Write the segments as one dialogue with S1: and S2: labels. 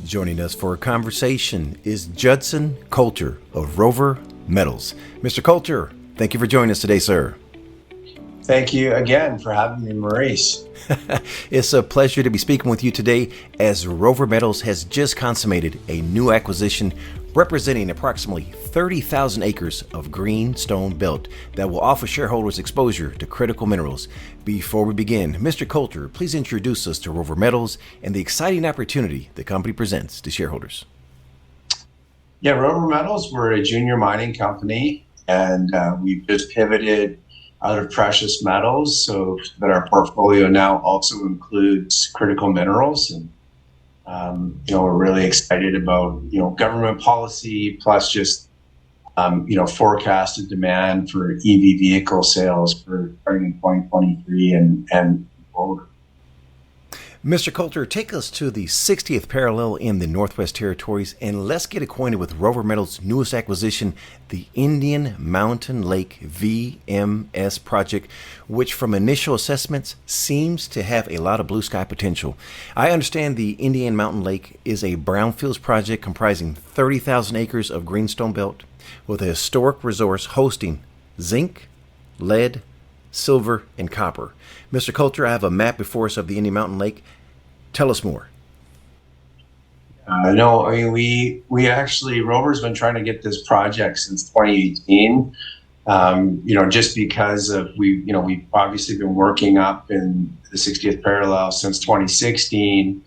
S1: Joining us for a conversation is Judson Coulter of Rover Metals. Mr. Coulter, thank you for joining us today, sir.
S2: Thank you again for having me, Maurice.
S1: It's a pleasure to be speaking with you today as Rover Metals has just consummated a new acquisition representing approximately 30,000 acres of greenstone belt that will offer shareholders exposure to critical minerals. Before we begin, Mr. Coulter, please introduce us to Rover Metals and the exciting opportunity the company presents to shareholders.
S2: Yeah, Rover Metals, we're a junior mining company, and we've just pivoted out of precious metals so that our portfolio now also includes critical minerals. And we're really excited about government policy plus just forecasted demand for EV vehicle sales for starting in 2023 and forward.
S1: Mr. Coulter, take us to the 60th parallel in the Northwest Territories, and let's get acquainted with Rover Metals' newest acquisition, the Indian Mountain Lake VMS project, which from initial assessments seems to have a lot of blue sky potential. I understand the Indian Mountain Lake is a Brownfields project comprising 30,000 acres of greenstone belt with a historic resource hosting zinc, lead, silver, and copper. Mr. Coulter, I have a map before us of the Indian Mountain Lake. Tell us more.
S2: We actually, Rover's been trying to get this project since 2018. Just because of we've obviously been working up in the 60th parallel since 2016.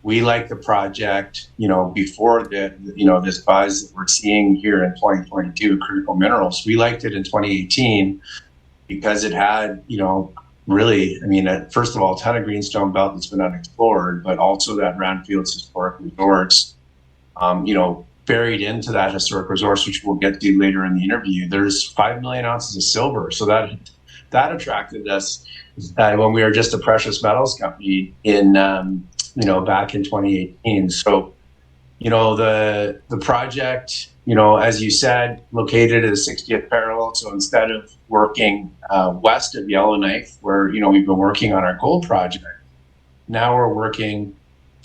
S2: We like the project, before this buzz that we're seeing here in 2022, critical minerals. We liked it in 2018 because it had, first of all, a ton of greenstone belt that's been unexplored, but also that Brownfields historic resource, buried into that historic resource, which we'll get to later in the interview. There's 5 million ounces of silver. So that attracted us when we were just a precious metals company in, back in 2018. So, the project, as you said, located at the 60th parallel. So instead of working west of Yellowknife, where, we've been working on our gold project, now we're working,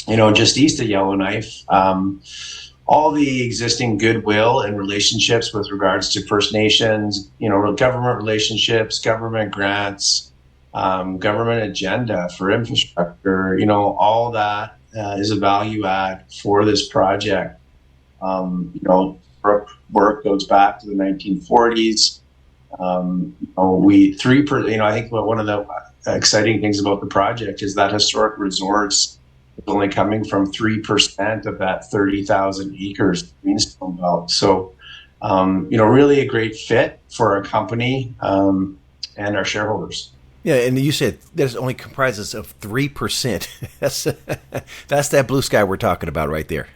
S2: just east of Yellowknife. All the existing goodwill and relationships with regards to First Nations, government relationships, government grants, government agenda for infrastructure, all that is a value add for this project. Work goes back to the 1940s. I think one of the exciting things about the project is that historic resource is only coming from 3% of that 30,000 acres of greenstone belt. So, really a great fit for our company and our shareholders.
S1: Yeah, and you said that only comprises of 3%. That's that blue sky we're talking about right there.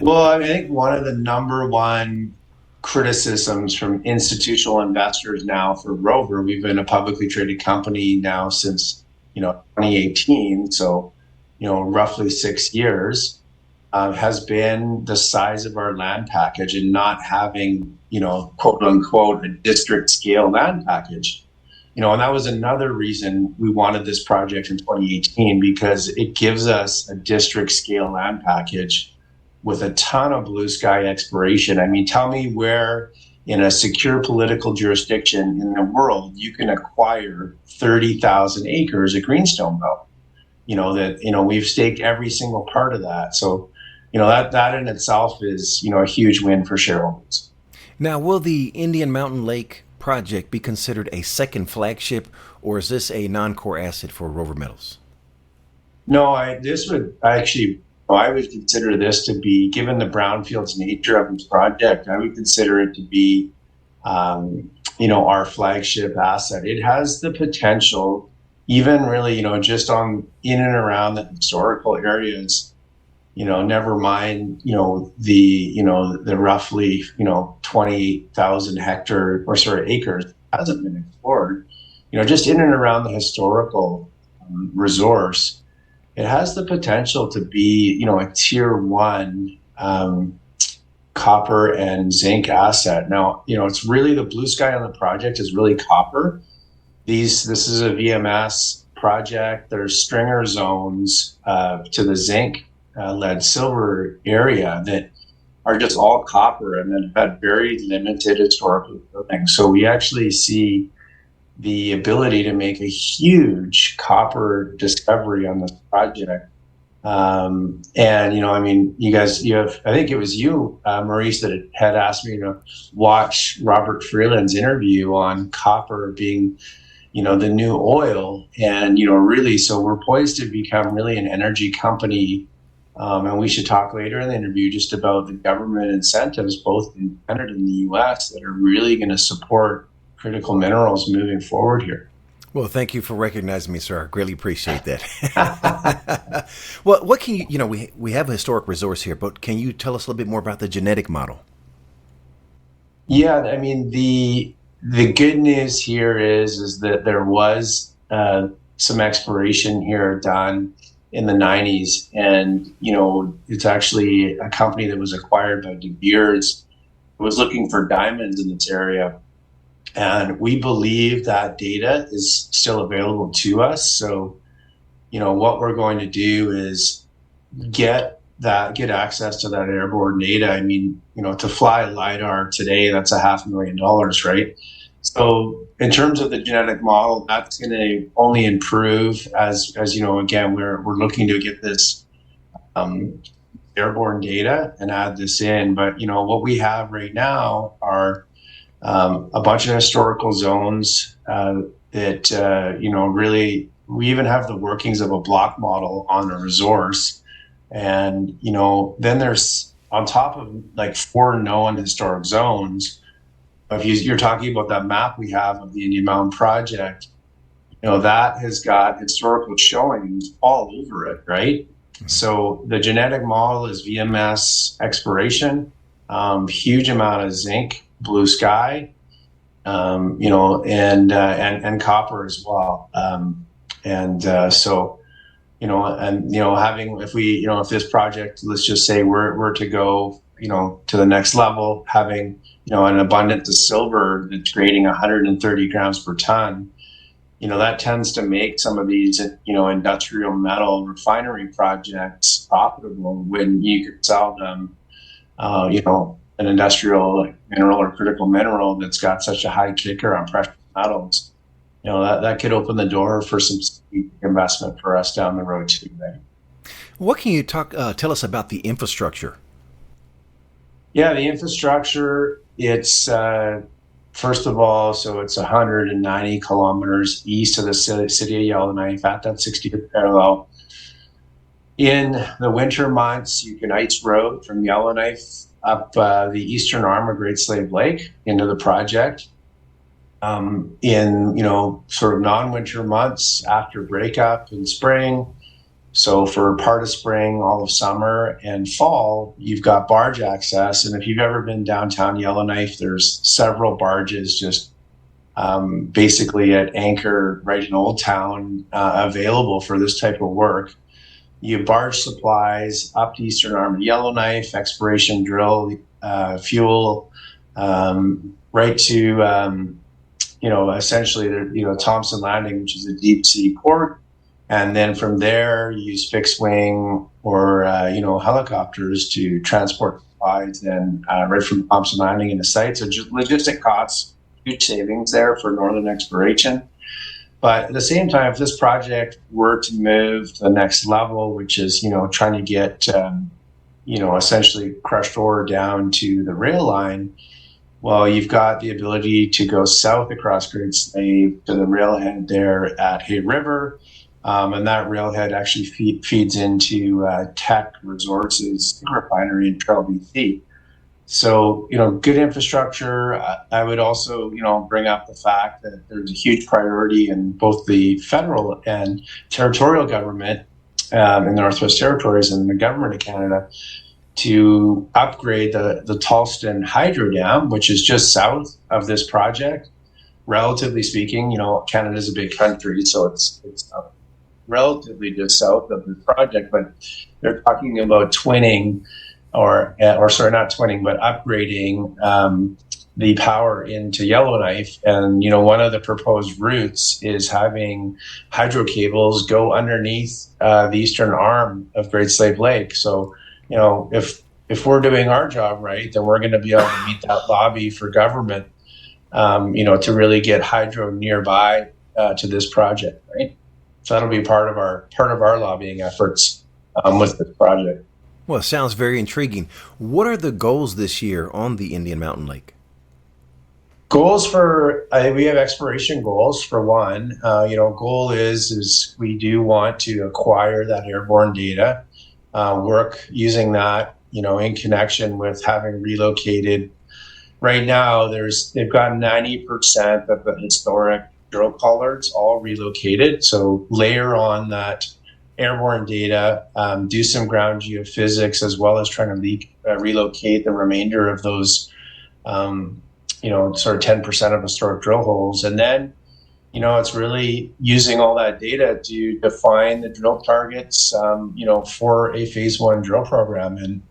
S2: Well, I think one of the number one criticisms from institutional investors now for Rover, we've been a publicly traded company now since 2018, so roughly 6 years, has been the size of our land package and not having quote unquote a district scale land package. And that was another reason we wanted this project in 2018, because it gives us a district scale land package with a ton of blue sky exploration. I mean, tell me where in a secure political jurisdiction in the world you can acquire 30,000 acres of greenstone belt. We've staked every single part of that. So, that in itself is, a huge win for shareholders.
S1: Now, will the Indian Mountain Lake project be considered a second flagship, or is this a non-core asset for Rover Metals?
S2: No, I would consider this to be, given the Brownfields nature of this project, I would consider it to be, our flagship asset. It has the potential, even really, just in and around the historical areas, never mind, the roughly, 20,000 acres hasn't been explored, just in and around the historical resource. It has the potential to be, a tier one copper and zinc asset. Now, it's really the blue sky on the project is really copper. This is a VMS project. There's stringer zones to the zinc lead-silver area that are just all copper and then had very limited historical drilling. So we actually see the ability to make a huge copper discovery on this project. And, you know, I mean, I think it was you, Maurice, that had asked me to watch Robert Freeland's interview on copper being, you know, the new oil. And, you know, really, so we're poised to become really an energy company. And we should talk later in the interview just about the government incentives, both in Canada and the US, that are really going to support critical minerals moving forward here.
S1: Well, thank you for recognizing me, sir. I greatly appreciate that. Well, what can you know, we have a historic resource here, but can you tell us a little bit more about the genetic model?
S2: Yeah, I mean, the good news here is that there was some exploration here done in the 90s, and you know, it's actually a company that was acquired by De Beers, who was looking for diamonds in this area. And we believe that data is still available to us. So, you know, what we're going to do is get access to that airborne data. I mean, you know, to fly LiDAR today, that's $500,000, right? So in terms of the genetic model, that's going to only improve as you know, again, we're looking to get this airborne data and add this in. But, you know, what we have right now are a bunch of historical zones that, you know, really, we even have the workings of a block model on a resource. And, you know, then there's on top of like 4 known historic zones. If you're talking about that map we have of the Indian Mountain Project, you know, that has got historical showings all over it, right? Mm-hmm. So the genetic model is VMS exploration, huge amount of zinc, blue sky, you know, and copper as well. So, you know, and, you know, if this project, let's just say we're to go, you know, to the next level, having, you know, an abundance of silver that's grading 130 grams per ton, you know, that tends to make some of these, you know, industrial metal refinery projects profitable when you could sell them, you know, an industrial mineral or critical mineral that's got such a high kicker on precious metals. You know, that could open the door for some investment for us down the road too. Right?
S1: What can you tell us about the infrastructure?
S2: Yeah, the infrastructure, it's first of all, so it's 190 kilometers east of the city of Yellowknife at that 60th parallel. In the winter months, you can ice road from Yellowknife up the eastern arm of Great Slave Lake into the project. In, you know, sort of non-winter months after breakup in spring, so for part of spring, all of summer and fall, you've got barge access. And if you've ever been downtown Yellowknife, there's several barges just basically at anchor right in Old Town available for this type of work. You barge supplies up to eastern arm of Yellowknife, exploration drill, fuel, right to, you know, essentially, you know, Thompson Landing, which is a deep sea port. And then from there, you use fixed wing or, you know, helicopters to transport supplies and right from Thompson Landing into site. So just logistic costs, huge savings there for northern exploration. But at the same time, if this project were to move to the next level, which is, you know, trying to get, you know, essentially crushed ore down to the rail line, well, you've got the ability to go south across Great Slave to the railhead there at Hay River. And that railhead actually feeds into Teck Resources refinery in Trail, BC. So, you know, good infrastructure. I would also, you know, bring up the fact that there's a huge priority in both the federal and territorial government in the Northwest Territories and the government of Canada to upgrade the Tolston Hydro Dam, which is just south of this project. Relatively speaking, you know, Canada's a big country, so it's relatively just south of the project, but they're talking about twinning or sorry, not twinning, but upgrading the power into Yellowknife. And, one of the proposed routes is having hydro cables go underneath the eastern arm of Great Slave Lake. So, if we're doing our job right, then we're going to be able to meet that lobby for government, to really get hydro nearby to this project, right? So that'll be part of our lobbying efforts with this project.
S1: Well, it sounds very intriguing. What are the goals this year on the Indian Mountain Lake?
S2: Goals we have exploration goals for one. Goal is we do want to acquire that airborne data, work using that, in connection with having relocated. Right now, they've got 90% of the historic drill collards all relocated. So layer on that airborne data, do some ground geophysics, as well as trying to relocate the remainder of those, sort of 10% of historic drill holes. And then, it's really using all that data to define the drill targets, for a phase one drill program. And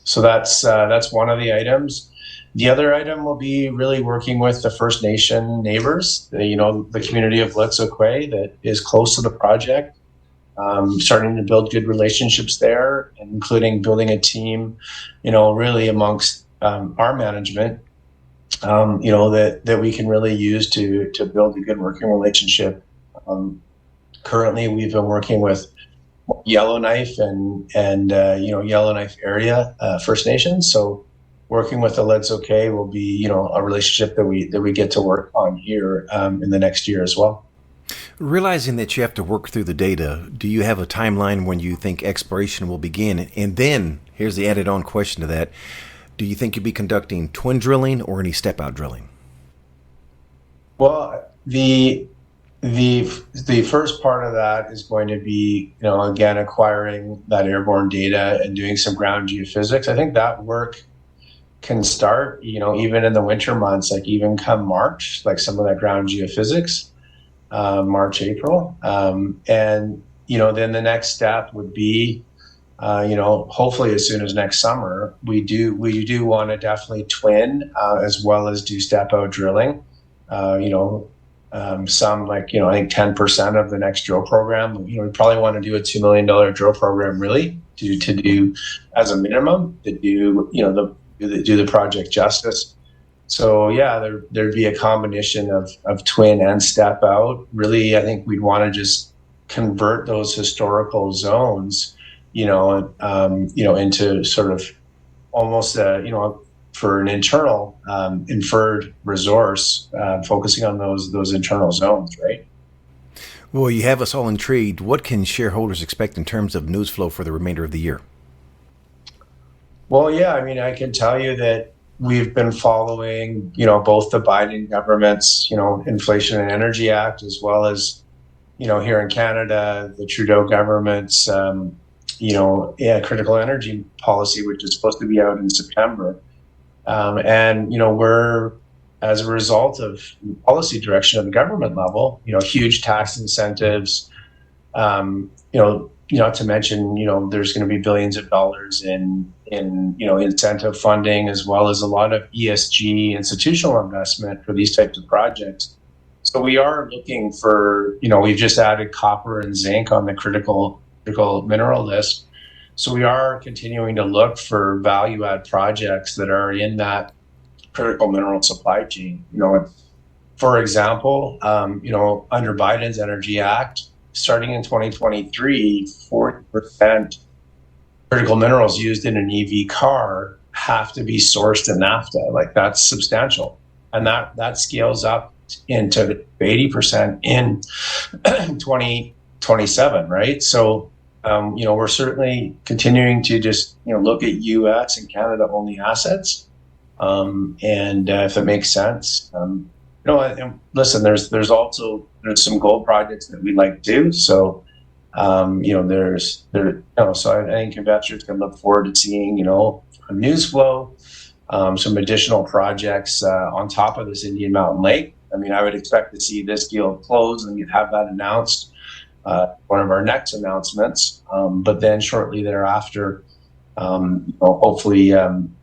S2: so that's one of the items. The other item will be really working with the First Nation neighbors, the community of Wet'suwet'en that is close to the project. Starting to build good relationships there, including building a team, really amongst our management, that we can really use to build a good working relationship. Currently, we've been working with Yellowknife and Yellowknife area First Nations. So working with the Wet'suwet'en will be, a relationship that we get to work on here in the next year as well.
S1: Realizing that you have to work through the data, do you have a timeline when you think exploration will begin? And then, here's the added on question to that. Do you think you'll be conducting twin drilling or any step-out drilling?
S2: Well, the first part of that is going to be, again, acquiring that airborne data and doing some ground geophysics. I think that work can start, even in the winter months, like even come March, like some of that ground geophysics. March, April. And, then the next step would be, hopefully as soon as next summer, we do want to definitely twin, as well as do step out drilling. Some I think 10% of the next drill program, we probably want to do a $2 million drill program really to do as a minimum to do, do the project justice. So yeah, there'd be a combination of twin and step out. Really, I think we'd want to just convert those historical zones, into sort of almost for an internal inferred resource, focusing on those internal zones, right?
S1: Well, you have us all intrigued. What can shareholders expect in terms of news flow for the remainder of the year?
S2: Well, yeah, I can tell you that we've been following, both the Biden government's, Inflation and Energy Act, as well as, here in Canada, the Trudeau government's, critical energy policy, which is supposed to be out in September. And, we're, as a result of policy direction at the government level, huge tax incentives, not to mention, there's going to be billions of dollars in incentive funding, as well as a lot of ESG institutional investment for these types of projects. So we are looking for, we've just added copper and zinc on the critical mineral list. So we are continuing to look for value add projects that are in that critical mineral supply chain. For example, under Biden's Energy Act, starting in 2023, 40% critical minerals used in an EV car have to be sourced in NAFTA. Like, that's substantial. And that scales up into 80% in 2027, right? So, we're certainly continuing to just, look at US and Canada only assets. And if it makes sense, and listen, there's some gold projects that we like too. So, so I think investors can look forward to seeing, a news flow, some additional projects on top of this Indian Mountain Lake. I would expect to see this deal close and you'd have that announced, one of our next announcements. But then shortly thereafter, hopefully,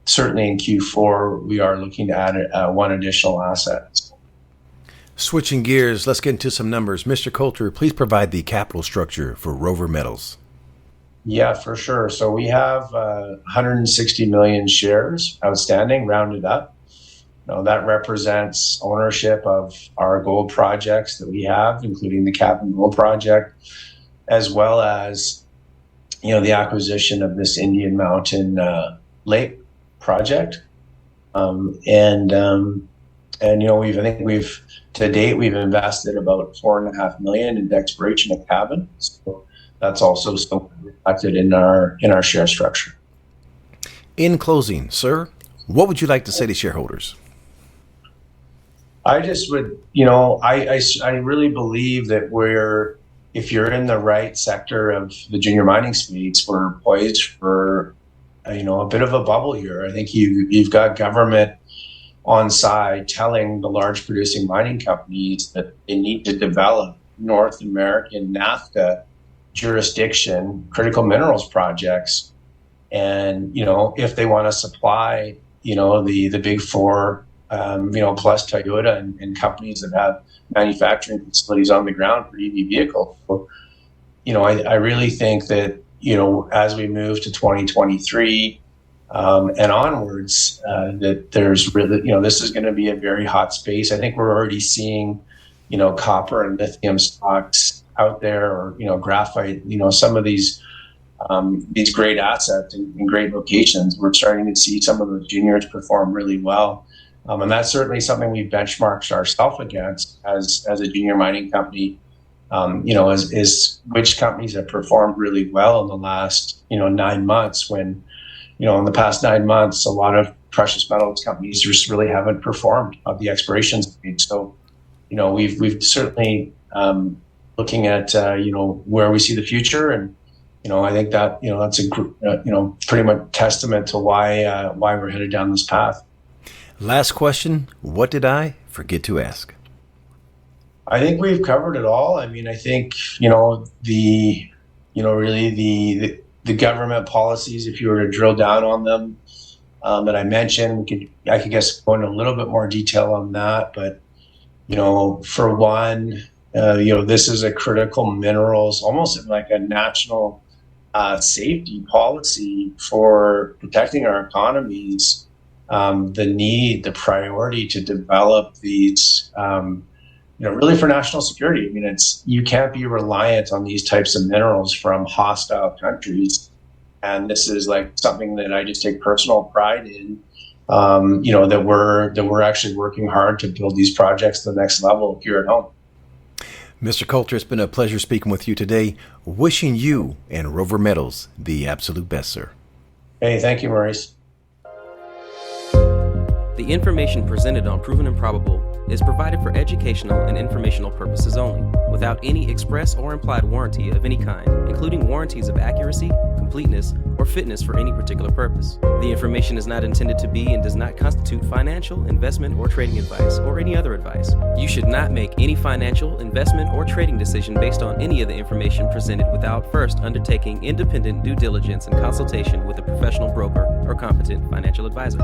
S2: certainly in Q4, we are looking to add one additional asset.
S1: Switching gears, let's get into some numbers. Mr. Coulter, please provide the capital structure for Rover Metals.
S2: Yeah, for sure. So we have 160 million shares outstanding, rounded up. That represents ownership of our gold projects that we have, including the Captain Gold project, as well as the acquisition of this Indian Mountain Lake project. We've to date we've invested about $4.5 million in exploration at Cabin. So that's also still reflected in our share structure.
S1: In closing, sir, what would you like to say to shareholders?
S2: I just would, I really believe that if you're in the right sector of the junior mining space, we're poised for, a bit of a bubble here. I think you've got government on side telling the large producing mining companies that they need to develop North American NAFTA jurisdiction critical minerals projects. And, if they want to supply, the big four, plus Toyota and companies that have manufacturing facilities on the ground for EV vehicles. So, I really think that, as we move to 2023 and onwards, that there's really, this is going to be a very hot space. I think we're already seeing, copper and lithium stocks out there, or, graphite, some of these great assets in great locations. We're starting to see some of those juniors perform really well. And that's certainly something we've benchmarked ourselves against as a junior mining company, is which companies have performed really well in the last, 9 months when, in the past 9 months, a lot of precious metals companies just really haven't performed of the exploration stage. So, we've certainly looking at, where we see the future. And, I think that, that's pretty much testament to why we're headed down this path.
S1: Last question. What did I forget to ask?
S2: I think we've covered it all. I mean, I think, really the government policies, if you were to drill down on them, that I mentioned, I could guess go into a little bit more detail on that. But, for one, this is a critical minerals, almost like a national safety policy for protecting our economies. The priority to develop these, really for national security. I mean, you can't be reliant on these types of minerals from hostile countries. And this is like something that I just take personal pride in, that we're actually working hard to build these projects to the next level here at home.
S1: Mr. Coulter, it's been a pleasure speaking with you today. Wishing you and Rover Metals the absolute best, sir.
S2: Hey, thank you, Maurice.
S3: The information presented on Proven and Probable is provided for educational and informational purposes only, without any express or implied warranty of any kind, including warranties of accuracy, completeness, or fitness for any particular purpose. The information is not intended to be and does not constitute financial, investment, or trading advice, or any other advice. You should not make any financial, investment, or trading decision based on any of the information presented without first undertaking independent due diligence and consultation with a professional broker or competent financial advisor.